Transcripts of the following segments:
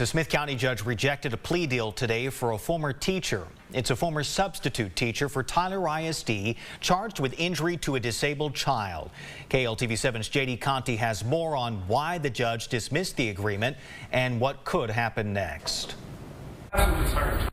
The Smith County judge rejected a plea deal today for a former teacher. It's a former substitute teacher for Tyler ISD charged with injury to a disabled child. KLTV7's JD Conti has more on why the judge dismissed the agreement and what could happen next.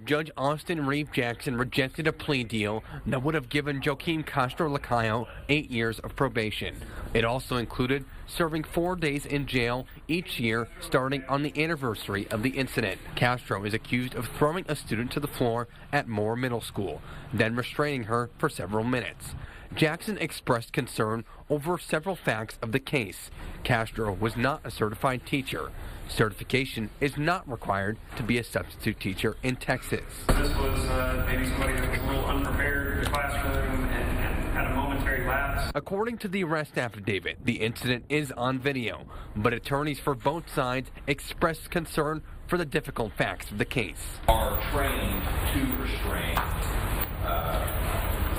Judge Austin Reeve Jackson rejected a plea deal that would have given Joaquin Castro-Lacayo 8 years of probation. It also included serving 4 days in jail each year starting on the anniversary of the incident. Castro is accused of throwing a student to the floor at Moore Middle School, then restraining her for several minutes. Jackson expressed concern over several facts of the case. Castro was not a certified teacher. Certification is not required to be a substitute teacher in Texas. This was maybe somebody that was a little unprepared in the classroom and had a momentary lapse. According to the arrest affidavit, the incident is on video, but attorneys for both sides expressed concern for the difficult facts of the case. Are trained to restrain,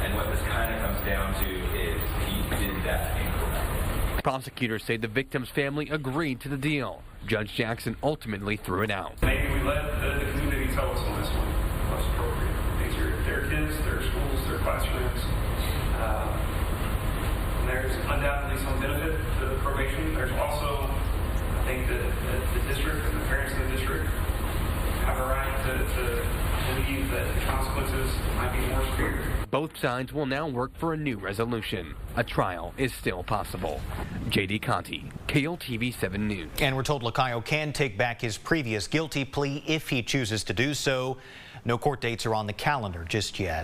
and what this kind of comes down to is he did that incorrectly. Prosecutors say the victim's family agreed to the deal. Judge Jackson ultimately threw it out. Maybe we let the community tell us on this one what's appropriate. These are their kids, their schools, their classrooms. There's undoubtedly some benefit to the probation. There's also, I think, that the district and the parents in the district have a right to believe that the consequences might be more severe. Both sides will now work for a new resolution. A trial is still possible. JD Conti, KLTV7 News. And we're told Lacayo can take back his previous guilty plea if he chooses to do so. No court dates are on the calendar just yet.